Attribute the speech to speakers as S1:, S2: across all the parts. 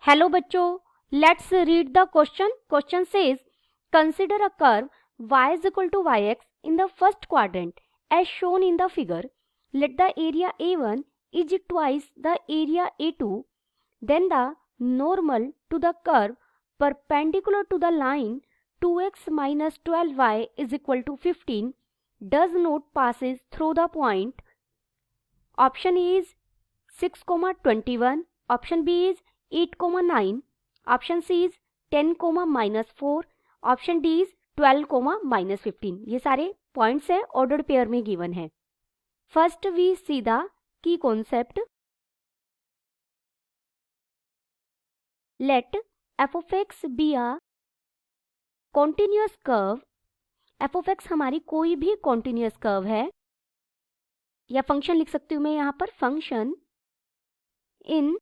S1: Hello बच्चों, let's read the question. Question says consider a curve y is equal to yx in the first quadrant as shown in the figure. Let the area A1 is twice the area A2. Then the normal to the curve perpendicular to the line 2x minus 12y is equal to 15 does not passes through the point. Option A is 6,21. Option B is 8,9. Option C is 10, -4. Option D is 12, -15. ये सारे points है ordered pair में given है. First we see the key concept. Let f of x be a continuous curve. F of x हमारी कोई भी continuous curve है, या फंक्शन लिख सकती हूं मैं यहाँ पर, function in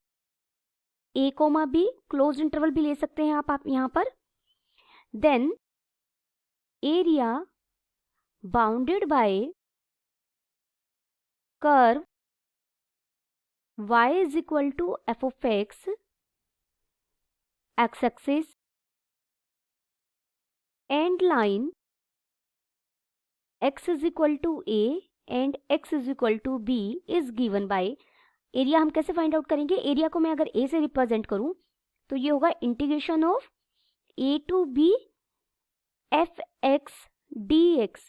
S1: a comma b, close interval भी ले सकते हैं आप यहाँ पर. Then area bounded by curve y is equal to f of x, x axis, and line x is equal to a and x is equal to b is given by. Area हम कैसे find out करेंगे? Area को मैं अगर a से represent करूं तो ये होगा integration of a to b f x d x.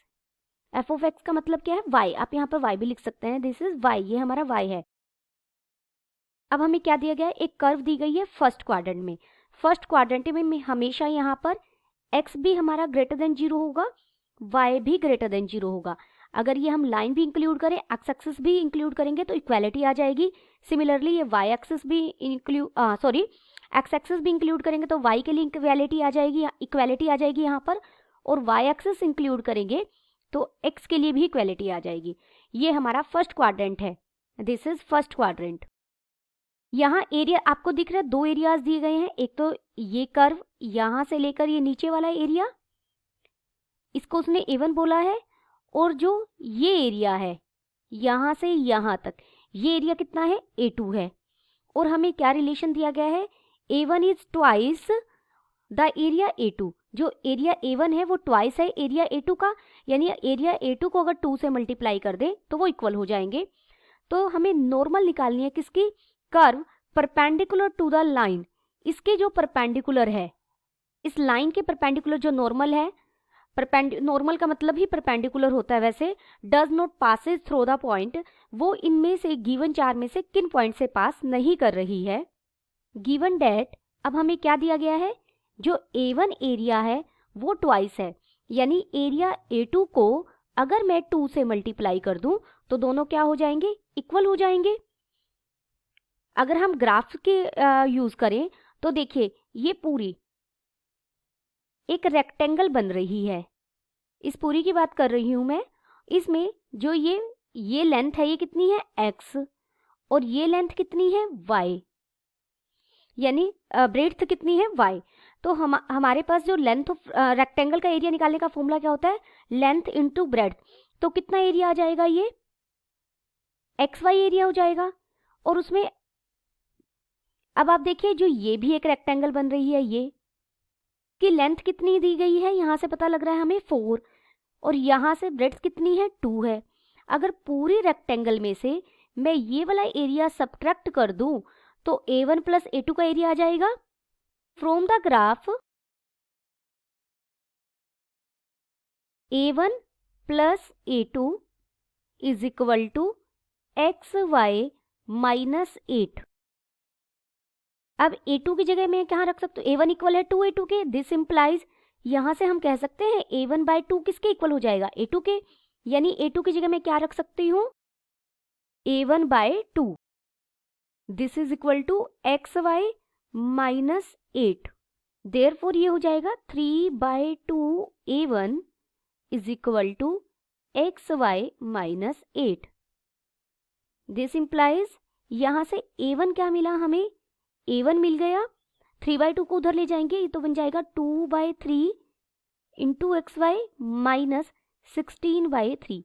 S1: F of x का मतलब क्या है? y. आप यहाँ पर y भी लिख सकते हैं. दिस इज y, ये हमारा y है. अब हमें क्या दिया गया है? एक कर्व दी गई है फर्स्ट क्वाड्रेंट में. फर्स्ट क्वाड्रेंट में हमेशा यहाँ पर x भी हमारा ग्रेटर देन 0 होगा, y भी ग्रेटर देन 0 होगा. अगर ये हम लाइन भी इंक्लूड करें, एक्स एक्सिस भी इंक्लूड करेंगे तो इक्वालिटी आ जाएगी. सिमिलरली ये y एक्सिस भी एक्स एक्सिस भी इंक्लूड करेंगे तो y के लिए इक्वालिटी आ जाएगी यहाँ पर. और y एक्सिस इंक्लूड करेंगे तो x के लिए भी इक्वालिटी आ जाएगी. ये हमारा फर्स्ट क्वाड्रेंट है. This is first quadrant. यहाँ एरिया आपको दिख रहा है, दो एरियाज दिए गए हैं. एक तो ये कर्व यहाँ से लेकर ये नीचे वाला एरिया, इसको उसने A1 बोला है. और जो ये एरिया है यहाँ से यहाँ तक, ये एरिया कितना है? A2 है. और हमें क्या रिलेशन दिया गया है? A1 is twice the area A2. जो एरिया A1 है वो ट्वाइस है एरिया A2 का, यानी एरिया A2 को अगर 2 से मल्टीप्लाई कर दे तो वो इक्वल हो जाएंगे. तो हमें नॉर्मल निकालनी है किसकी? Curve perpendicular to the line. इसके जो परपेंडिकुलर है, इस लाइन के परपेंडिकुलर जो नॉर्मल है, नॉर्मल का मतलब ही परपेंडिकुलर होता है वैसे, does not Passage through the point. वो इनमें से गिवन 4 में से किन पॉइंट से पास नहीं कर रही है? Given date. अब हमें क्या दिया गया है? जो A1 एरिया है वो ट्वाइस है, यानी एरिया A2 को अगर मैं 2 से मल्टीप्लाई कर दूं तो दोनों क्या हो जाएंगे? इक्वल हो जाएंगे. अगर हम ग्राफ के यूज करें तो देखिए ये पूरी एक रेक्टेंगल बन रही है. इस पूरी की बात कर रही हूं मैं. इसमें जो ये लेंथ है ये कितनी है? x. और ये लेंथ कितनी है? y. यानी ब्रेड्थ कितनी है? y. तो हमारे पास जो लेंथ ऑफ रेक्टेंगल का एरिया निकालने का फॉर्मूला क्या होता है? Length into breadth. तो कितना एरिया आ जाएगा? ये xy एरिया हो जाएगा. और उसमें अब आप देखिए जो ये भी एक रेक्टेंगल बन रही है, ये की लेंथ कितनी दी गई है? यहां से पता लग रहा है हमें 4. और यहां से ब्रेड्थ कितनी है? 2 है. अगर पूरी रेक्टेंगल में से मैं ये वाला एरिया सब्ट्रैक्ट कर दूं तो A1 प्लस A2 का एरिया आ जाएगा. From the graph A1 plus A2 is equal to XY minus 8. अब A2 की जगह मैं कहाँ रख सकती हूँ? A1 इक्वल है 2 A2 के. दिस इम्प्लाइज यहां से हम कह सकते हैं A1 बाय 2 किसके इक्वल हो जाएगा? A2 के. यानी A2 की जगह मैं क्या रख सकती हूँ? A1 by 2. This is equal to XY minus 8. Therefore ये हो जाएगा 3/2 A1 is equal to XY minus 8. This implies यहां से A1 क्या मिला हमें? A1 मिल गया. 3/2 को उधर ले जाएंगे, ये तो बन जाएगा 2/3 इंटू XY माइनस 16/3.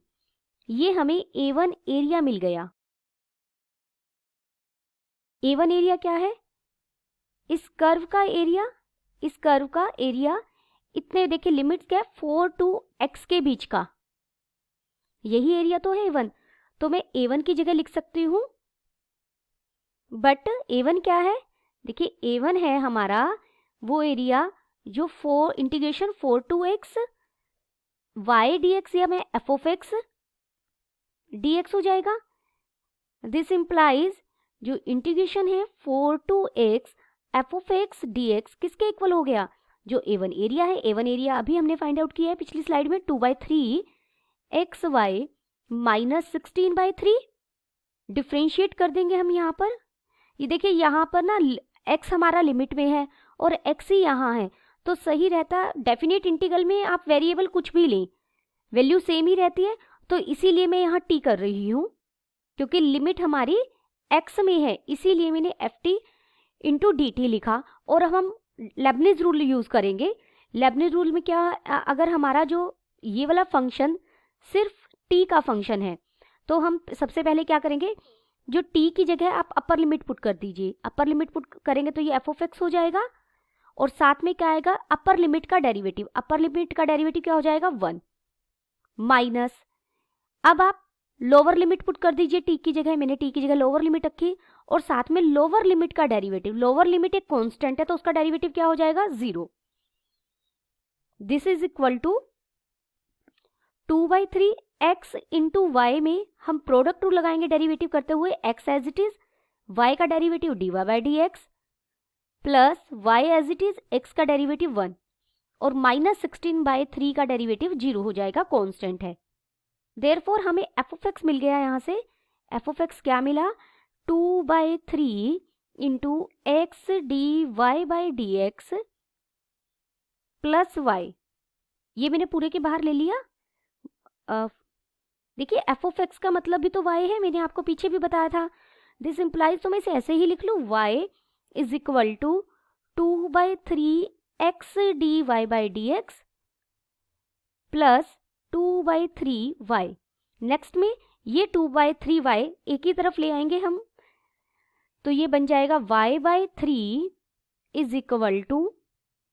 S1: ये हमें A1 एरिया मिल गया. A1 एरिया क्या है? इस कर्व का एरिया इतने, देखिए लिमिट क्या है, 4 to x के बीच का, यही एरिया तो है A1। तो मैं A1 की जगह लिख सकती हूँ, बट A1 क्या है, देखिए A1 है हमारा वो एरिया जो integration 4 to x y dx, या मैं f of x dx हो जाएगा। दिस इंप्लाइज जो इंटीग्रेशन है 4 to x f of x dx किसके इक्वल हो गया, जो A1 एरिया है। A1 एरिया अभी हमने फाइंड आउट किया है पिछली स्लाइड में, 2/3 xy माइनस 16/3। डिफ्रेंशिएट कर देंगे हम यहाँ पर, ये देखिए यहाँ पर ना x हमारा लिमिट में है और x ही यहाँ है, तो सही रहता। डेफिनेट इंटीग्रल में आप वेरिएबल कुछ भी लें, वैल्यू सेम ही रहती है, तो इसीलिए मैं यहाँ t कर रही हूँ, क्योंकि लिमिट हमारी x में है, इसीलिए मैंने ft इंटू dt लिखा। और अब हम लेबनिज रूल यूज करेंगे। लेबनिज रूल में क्या, अगर हमारा जो ये वाला फंक्शन सिर्फ t का फंक्शन है, तो हम सबसे पहले क्या करेंगे, जो t की जगह आप अपर लिमिट पुट कर दीजिए। अपर लिमिट पुट करेंगे तो ये f of x हो जाएगा, और साथ में क्या आएगा, अपर लिमिट का डेरिवेटिव। अपर लिमिट का डेरिवेटिव क्या हो जाएगा, 1 माइनस, अब आप लोअर लिमिट पुट कर दीजिए t की जगह, मैंने t की जगह लोअर लिमिट रखी, और साथ में लोअर लिमिट का डेरिवेटिव। लोअर लिमिट एक कांस्टेंट है तो उसका डेरिवेटिव क्या हो जाएगा, 0। This is equal to 2/3 x into y में हम प्रोडक्ट रूल लगाएंगे डेरिवेटिव करते हुए, x as it is, y का derivative dy/dx plus y as it is, x का डेरिवेटिव 1, और माइनस 16/3 का डेरिवेटिव 0 हो जाएगा, कांस्टेंट है। देयरफॉर हमें f of x मिल गया, यहाँ से f of x क्या मिला, 2/3 into x dy/dx plus y, ये मैंने पूरे के बाहर ले लिया। देखिए f of x का मतलब भी तो y है, मैंने आपको पीछे भी बताया था। दिस इंप्लाइज, तो मैं इसे ऐसे ही लिख लूँ, y is equal to 2/3 x dy/dx plus 2/3 y। Next में ये 2/3 y एक ही तरफ ले आएंगे हम, तो ये बन जाएगा y/3 is equal to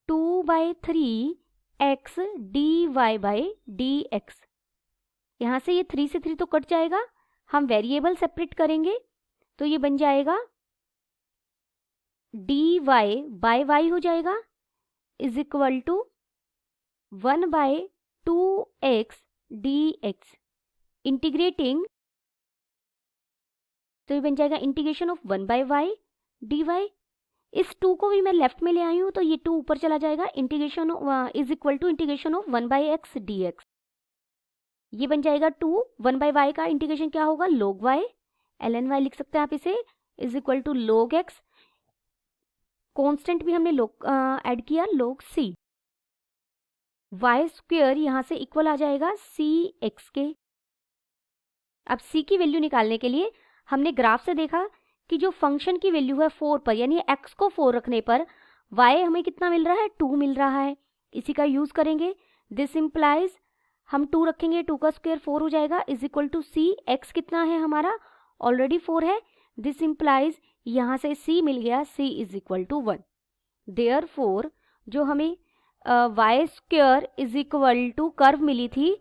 S1: 2/3 x dy/dx। यहाँ से ये 3 से 3 तो कट जाएगा, हम वेरिएबल सेपरेट करेंगे, तो ये बन जाएगा dy/y हो जाएगा is equal to 1/2x dx। Integrating, तो ये बन जाएगा इंटीग्रेशन ऑफ 1/y dy। इस 2 को भी मैं लेफ्ट में ले आई हूँ, तो ये 2 ऊपर चला जाएगा, integration is equal to integration of 1/x dx। ये बन जाएगा 2, 1/y का इंटीग्रेशन क्या होगा, log y, ln y लिख सकते हैं आप इसे, is equal to log x, constant भी हमने ऐड किया, log c। y स्क्वायर यहाँ से इक्वल आ जाएगा c x के। अब c की वैल्यू निकालने के लिए हमने ग्राफ से देखा कि जो फंक्शन की वैल्यू है 4 पर, यानी x को 4 रखने पर y हमें कितना मिल रहा है, 2 मिल रहा है, इसी का यूज करेंगे। दिस इंप्लाइज, हम 2 रखेंगे, 2 का स्क्वायर 4 हो जाएगा, is equal to c। x कितना है हमारा, ऑलरेडी 4 है। दिस इंप्लाइज, यहाँ से c मिल गया, c is equal to 1। Therefore जो हमें y square is equal to curve मिली थी,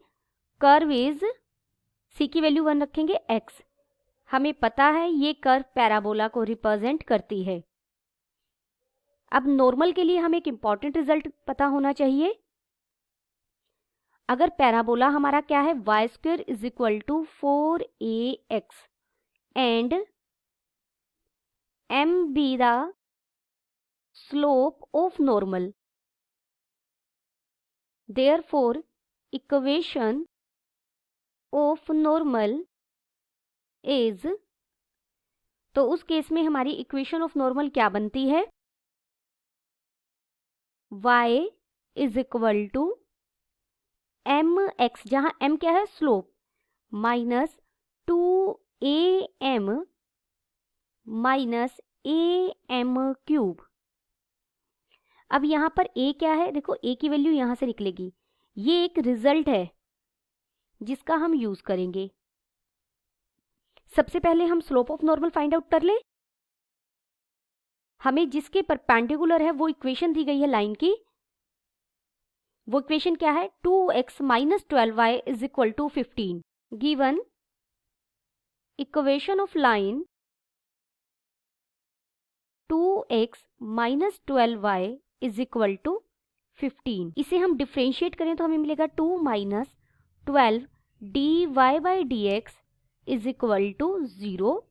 S1: कर्व इज, c की वैल्यू 1 रखेंगे, x, हमें पता है ये कर्व पैराबोला को रिप्रेजेंट करती है। अब नॉर्मल के लिए हमें एक इंपॉर्टेंट रिजल्ट पता होना चाहिए। अगर पैराबोला हमारा क्या है, y square is equal to 4ax and m be the slope of normal, therefore equation of normal is, तो उस केस में हमारी इक्वेशन ऑफ नॉर्मल क्या बनती है, y is equal to mx, जहां m क्या है, slope, minus 2am minus am cube. अब यहाँ पर a क्या है, देखो a की वैल्यू यहाँ से निकलेगी, ये एक रिजल्ट है जिसका हम यूज करेंगे। सबसे पहले हम slope of normal find out कर ले। हमें जिसके परपेंडिकुलर है वो इक्वेशन दी गई है लाइन की। वो इक्वेशन क्या है? 2x minus 12y is equal to 15। Given equation of line 2x minus 12y is equal to 15। इसे हम डिफ्रेंशिएट करें तो हमें मिलेगा 2 minus 12 dy by dx is equal to 0।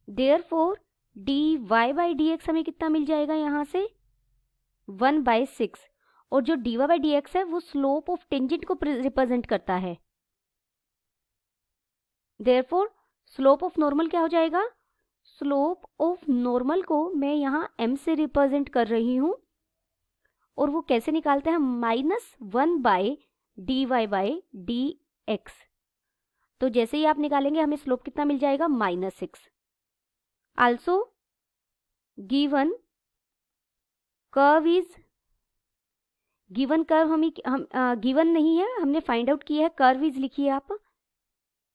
S1: Therefore dy by dx हमें कितना मिल जाएगा यहाँ से? 1/6। और जो dy बाई dx है वो स्लोप ऑफ टेंजेंट को रिप्रेजेंट करता है। देयरफॉर स्लोप ऑफ नॉर्मल क्या हो जाएगा? स्लोप ऑफ नॉर्मल को मैं यहाँ m से रिप्रेजेंट कर रही हूँ और वो कैसे निकालते हैं? -1/dy by dx। तो जैसे ही आप निकालेंगे हमें स्लोप कितना मिल जाएगा? -6। Also given curve is, given curve हम गिवन नहीं है, हमने फाइंड आउट किया है। कर्व इज लिखिए आप,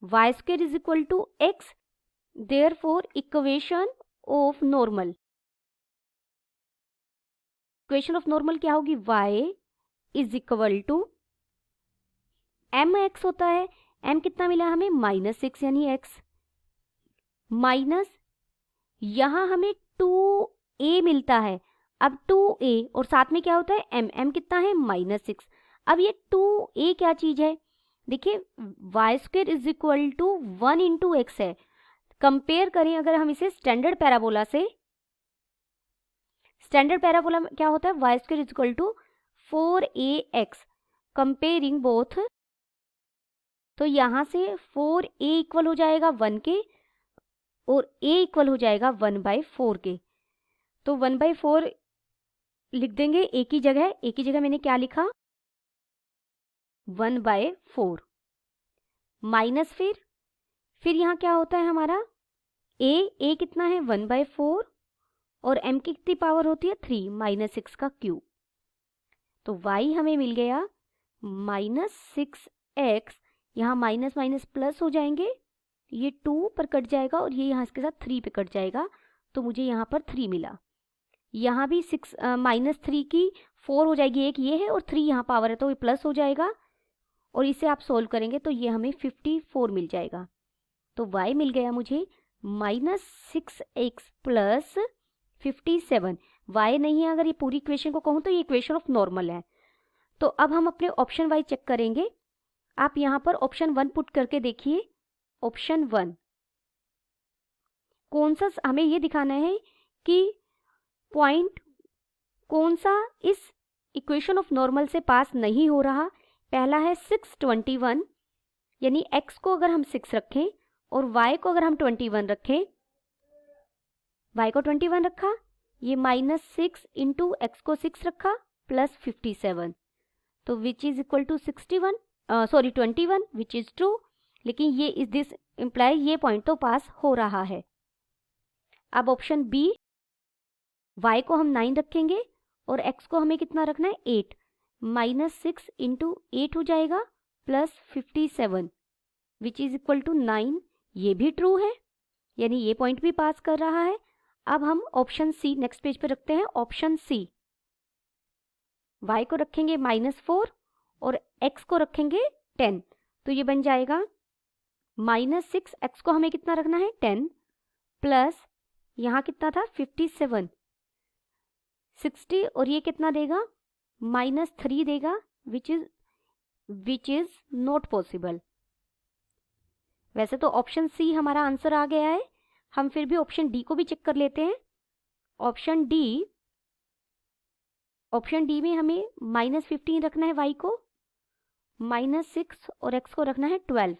S1: y² is equal to x। Therefore equation of normal, equation of normal क्या होगी? y is equal to mx होता है। m कितना मिला हमें? -6 यानी x माइनस यहां हमें 2a मिलता है। अब 2a और साथ में क्या होता है? m कितना है? -6। अब ये 2a क्या चीज है? देखिए y² is equal to 1 into x है। कंपेयर करें अगर हम इसे स्टैंडर्ड पैराबोला से, स्टैंडर्ड पैराबोला में क्या होता है? y² is equal to 4ax। Comparing both, तो यहां से 4a इक्वल हो जाएगा 1 के और a इक्वल हो जाएगा 1/4 के। तो 1/4 लिख देंगे a की जगह। a की जगह मैंने क्या लिखा? 1/4 माइनस फिर यहाँ क्या होता है हमारा? a कितना है? 1/4 और m की कितनी पावर होती है? 3 -6 का क्यूब। तो y हमें मिल गया -6x। यहाँ माइनस माइनस प्लस हो जाएंगे, ये 2 पर कट जाएगा और ये यहाँ इसके साथ 3 पे कट जाएगा, तो मुझे यहाँ पर 3 मिला। यहाँ भी -3 की 4 हो जाएगी, एक ये है और 3 यहाँ पावर है तो ये प्लस हो जाएगा और इसे आप सोल्व करेंगे तो ये हमें 54 मिल जाएगा। तो y मिल गया मुझे -6x प्लस 57। y नहीं है, अगर ये पूरी इक्वेशन को कहूँ तो ये इक्वेशन ऑफ नॉर्मल है। तो अब हम अपने ऑप्शन वाइज चेक करेंगे। आप यहाँ पर ऑप्शन 1 पुट करके देखिए। ऑप्शन 1 कौन सा, हमें ये दिखाना है कि पॉइंट कौन सा इस इक्वेशन ऑफ नॉर्मल से पास नहीं हो रहा। पहला है 621, यानी x को अगर हम 6 रखें और y को अगर हम 21 रखें, y को 21 रखा, ये -6 इंटू x को 6 रखा प्लस 57, तो which is equal to 21 which is true. लेकिन ये इस दिस इम्प्लाई ये पॉइंट तो पास हो रहा है। अब ऑप्शन बी, y को हम 9 रखेंगे और x को हमें कितना रखना है? 8। -6 इंटू 8 हो जाएगा plus 57 which is equal to 9। ये भी ट्रू है, यानी ये पॉइंट भी पास कर रहा है। अब हम ऑप्शन सी नेक्स्ट पेज पे रखते हैं। ऑप्शन सी, y को रखेंगे -4 और x को रखेंगे 10, तो ये बन जाएगा -6। x को हमें कितना रखना है? 10 प्लस यहाँ कितना था? 57, 60 और ये कितना देगा? -3 देगा, विच इज नॉट पॉसिबल। वैसे तो ऑप्शन सी हमारा आंसर आ गया है, हम फिर भी ऑप्शन डी को भी चेक कर लेते हैं। ऑप्शन डी में हमें -15 रखना है y को, -6 और x को रखना है 12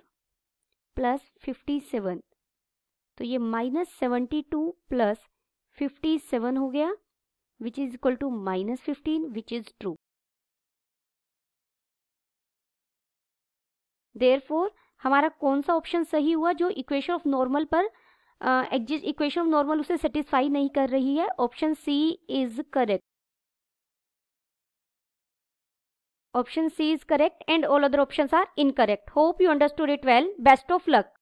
S1: प्लस 57, तो ये -72 प्लस 57 हो गया which is equal to -15 which is true. Therefore हमारा कौन सा ऑप्शन सही हुआ? जो इक्वेशन ऑफ नॉर्मल पर इक्वेशन ऑफ नॉर्मल उसे सेटिस्फाई नहीं कर रही है। Option C is correct. Option C is correct and all other options are incorrect. Hope you understood it well. Best of luck.